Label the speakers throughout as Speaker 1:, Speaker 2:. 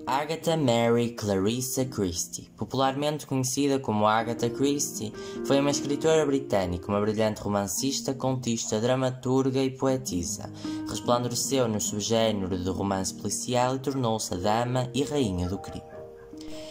Speaker 1: Agatha Mary Clarissa Christie, popularmente conhecida como Agatha Christie, foi uma escritora britânica, uma brilhante romancista, contista, dramaturga e poetisa. Resplandeceu no subgénero do romance policial e tornou-se a dama e rainha do crime.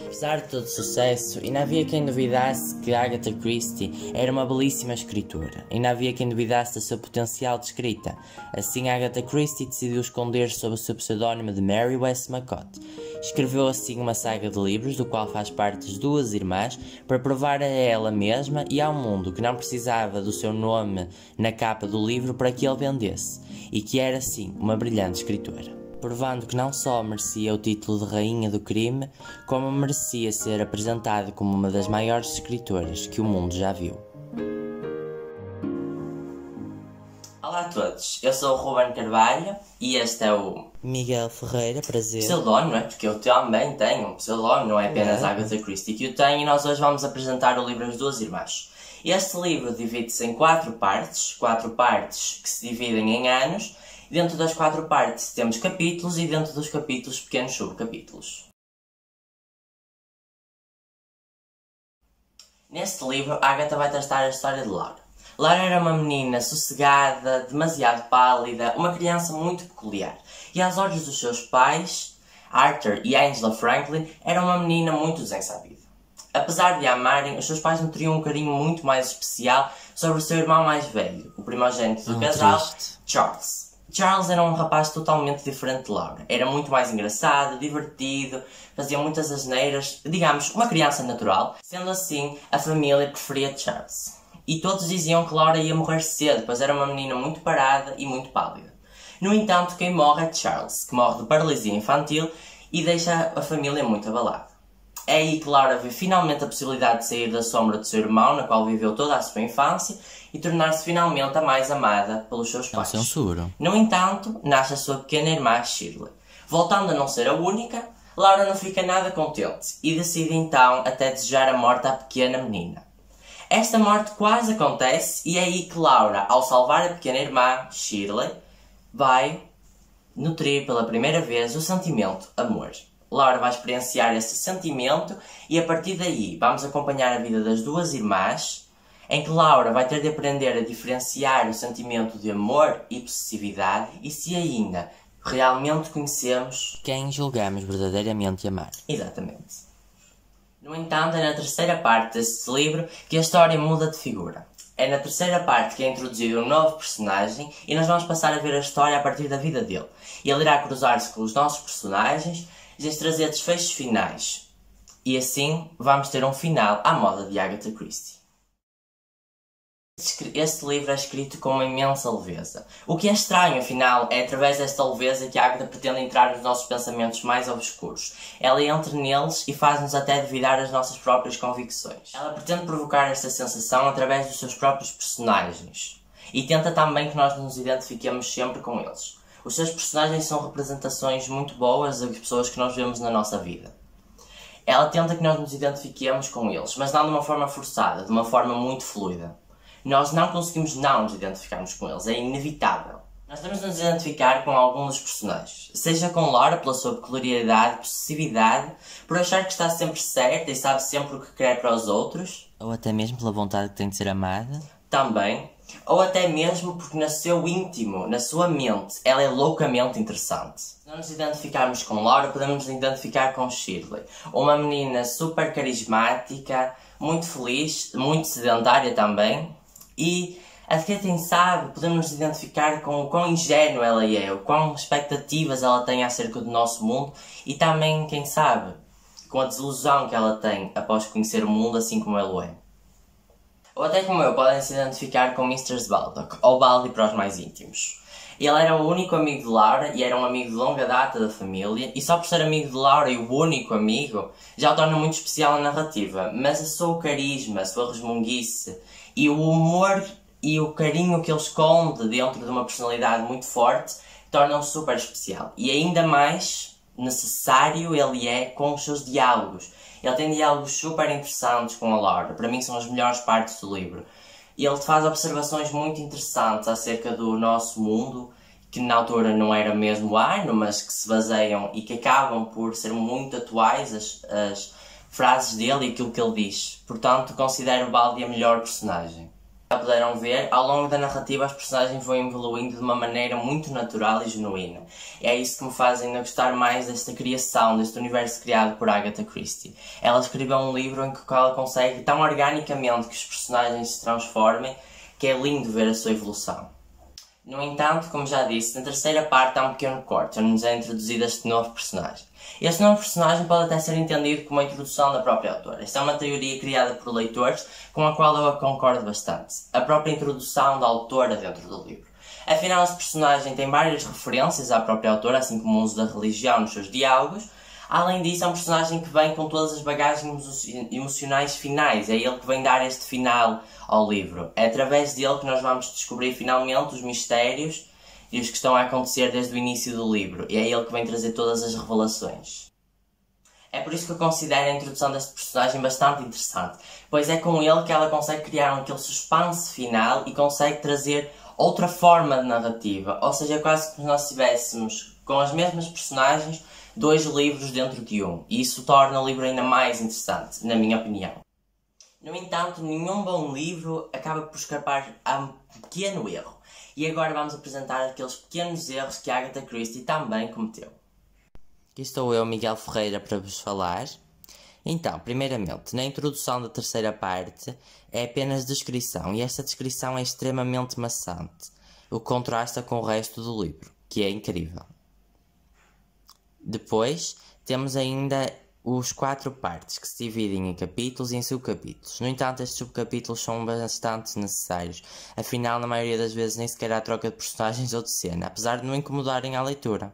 Speaker 1: Apesar de todo sucesso, ainda havia quem duvidasse que Agatha Christie era uma belíssima escritora. Ainda havia quem duvidasse do seu potencial de escrita. Assim, Agatha Christie decidiu esconder-se sob o seu pseudónimo de Mary Westmacott. Escreveu assim uma saga de livros, do qual faz parte as duas irmãs, para provar a ela mesma e ao mundo que não precisava do seu nome na capa do livro para que ele vendesse, e que era, sim, uma brilhante escritora, provando que não só merecia o título de Rainha do Crime, como merecia ser apresentada como uma das maiores escritoras que o mundo já viu. Olá a todos, eu sou o Ruben Carvalho e este é o
Speaker 2: Miguel Ferreira, prazer.
Speaker 1: Pseudónimo, não é? Porque eu também tenho um pseudónimo, não é apenas Agatha Christie que eu tenho, e nós hoje vamos apresentar o livro As Duas Irmãs. Este livro divide-se em quatro partes que se dividem em anos. Dentro das quatro partes temos capítulos e dentro dos capítulos pequenos subcapítulos. Neste livro, Agatha vai tratar a história de Laura. Laura era uma menina sossegada, demasiado pálida, uma criança muito peculiar. E aos olhos dos seus pais, Arthur e Angela Franklin, era uma menina muito desassabida. Apesar de a amarem, os seus pais nutriam um carinho muito mais especial sobre o seu irmão mais velho, o primogênito do casal, Charles. Charles era um rapaz totalmente diferente de Laura. Era muito mais engraçado, divertido, fazia muitas asneiras, digamos, uma criança natural. Sendo assim, a família preferia Charles. E todos diziam que Laura ia morrer cedo, pois era uma menina muito parada e muito pálida. No entanto, quem morre é Charles, que morre de paralisia infantil e deixa a família muito abalada. É aí que Laura vê finalmente a possibilidade de sair da sombra do seu irmão, na qual viveu toda a sua infância, e tornar-se finalmente a mais amada pelos seus pais. No entanto, nasce a sua pequena irmã Shirley. Voltando a não ser a única, Laura não fica nada contente e decide então até desejar a morte à pequena menina. Esta morte quase acontece e é aí que Laura, ao salvar a pequena irmã Shirley, vai nutrir pela primeira vez o sentimento amor. Laura vai experienciar esse sentimento e a partir daí vamos acompanhar a vida das duas irmãs, em que Laura vai ter de aprender a diferenciar o sentimento de amor e possessividade e se ainda realmente conhecemos
Speaker 2: quem julgamos verdadeiramente amar.
Speaker 1: Exatamente. No entanto, é na terceira parte deste livro que a história muda de figura. É na terceira parte que é introduzido um novo personagem e nós vamos passar a ver a história a partir da vida dele. Ele irá cruzar-se com os nossos personagens e lhes trazer desfechos finais. E assim vamos ter um final à moda de Agatha Christie. Este livro é escrito com uma imensa leveza. O que é estranho, afinal, é através desta leveza que Agatha pretende entrar nos nossos pensamentos mais obscuros. Ela entra neles e faz-nos até duvidar das nossas próprias convicções. Ela pretende provocar esta sensação através dos seus próprios personagens. E tenta também que nós nos identifiquemos sempre com eles. Os seus personagens são representações muito boas das pessoas que nós vemos na nossa vida. Ela tenta que nós nos identifiquemos com eles, mas não de uma forma forçada, de uma forma muito fluida. Nós não conseguimos não nos identificarmos com eles, é inevitável. Nós temos de nos identificar com algum dos personagens, seja com Laura pela sua peculiaridade, possessividade, por achar que está sempre certa e sabe sempre o que quer para os outros,
Speaker 2: ou até mesmo pela vontade que tem de ser amada,
Speaker 1: também, ou até mesmo porque no seu íntimo, na sua mente, ela é loucamente interessante. Se não nos identificarmos com Laura, podemos nos identificar com Shirley, uma menina super carismática, muito feliz, muito sedentária também, e até quem sabe podemos nos identificar com o quão ingênua ela é, o quão expectativas ela tem acerca do nosso mundo e também, quem sabe, com a desilusão que ela tem após conhecer o mundo assim como ele o é. Ou até como eu, podem se identificar com Mr. Baldock, ou Baldy para os mais íntimos. Ele era o único amigo de Laura e era um amigo de longa data da família, e só por ser amigo de Laura e o único amigo, já o torna muito especial na narrativa, mas a seu carisma, a sua resmunguice e o humor e o carinho que ele esconde dentro de uma personalidade muito forte tornam-o super especial. E ainda mais necessário ele é com os seus diálogos. Ele tem diálogos super interessantes com a Laura, para mim são as melhores partes do livro. E ele faz observações muito interessantes acerca do nosso mundo que na altura não era mesmo o ano, mas que se baseiam e que acabam por ser muito atuais as frases dele e aquilo que ele diz. Portanto, considero Baldi a melhor personagem. Já puderam ver, ao longo da narrativa as personagens vão evoluindo de uma maneira muito natural e genuína. E é isso que me faz ainda gostar mais desta criação, deste universo criado por Agatha Christie. Ela escreveu um livro em que ela consegue tão organicamente que os personagens se transformem, que é lindo ver a sua evolução. No entanto, como já disse, na terceira parte há um pequeno corte, onde nos é introduzido este novo personagem. Este novo personagem pode até ser entendido como a introdução da própria autora. Esta é uma teoria criada por leitores, com a qual eu concordo bastante. A própria introdução da autora dentro do livro. Afinal, este personagem tem várias referências à própria autora, assim como o uso da religião nos seus diálogos. Além disso, é um personagem que vem com todas as bagagens emocionais finais. É ele que vem dar este final ao livro. É através dele que nós vamos descobrir finalmente os mistérios e os que estão a acontecer desde o início do livro. E é ele que vem trazer todas as revelações. É por isso que eu considero a introdução deste personagem bastante interessante, pois é com ele que ela consegue criar aquele suspense final e consegue trazer outra forma de narrativa. Ou seja, é quase como se nós tivéssemos, com as mesmas personagens, dois livros dentro de um, e isso torna o livro ainda mais interessante, na minha opinião. No entanto, nenhum bom livro acaba por escapar a um pequeno erro, e agora vamos apresentar aqueles pequenos erros que Agatha Christie também cometeu.
Speaker 2: Aqui estou eu, Miguel Ferreira, para vos falar. Então, primeiramente, na introdução da terceira parte é apenas descrição, e esta descrição é extremamente maçante, o que contrasta com o resto do livro, que é incrível. Depois, temos ainda os 4 partes, que se dividem em capítulos e em subcapítulos. No entanto, estes subcapítulos são bastante necessários. Afinal, na maioria das vezes nem sequer há troca de personagens ou de cena, apesar de não incomodarem a leitura.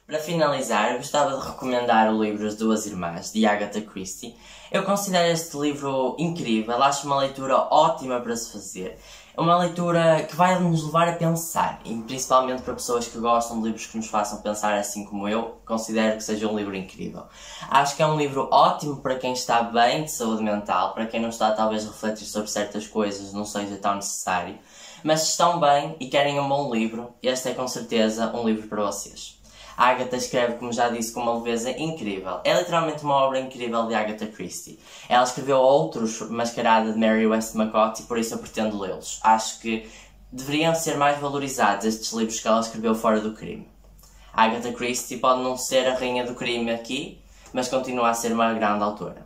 Speaker 1: Para finalizar, eu gostava de recomendar o livro As Duas Irmãs, de Agatha Christie. Eu considero este livro incrível, acho uma leitura ótima para se fazer. É uma leitura que vai nos levar a pensar, e principalmente para pessoas que gostam de livros que nos façam pensar assim como eu, considero que seja um livro incrível. Acho que é um livro ótimo para quem está bem de saúde mental, para quem não está talvez a refletir sobre certas coisas, não seja tão necessário. Mas se estão bem e querem um bom livro, este é com certeza um livro para vocês. A Agatha escreve, como já disse, com uma leveza incrível. É literalmente uma obra incrível de Agatha Christie. Ela escreveu outros mascarada de Mary Westmacott e por isso eu pretendo lê-los. Acho que deveriam ser mais valorizados estes livros que ela escreveu fora do crime. A Agatha Christie pode não ser a rainha do crime aqui, mas continua a ser uma grande autora.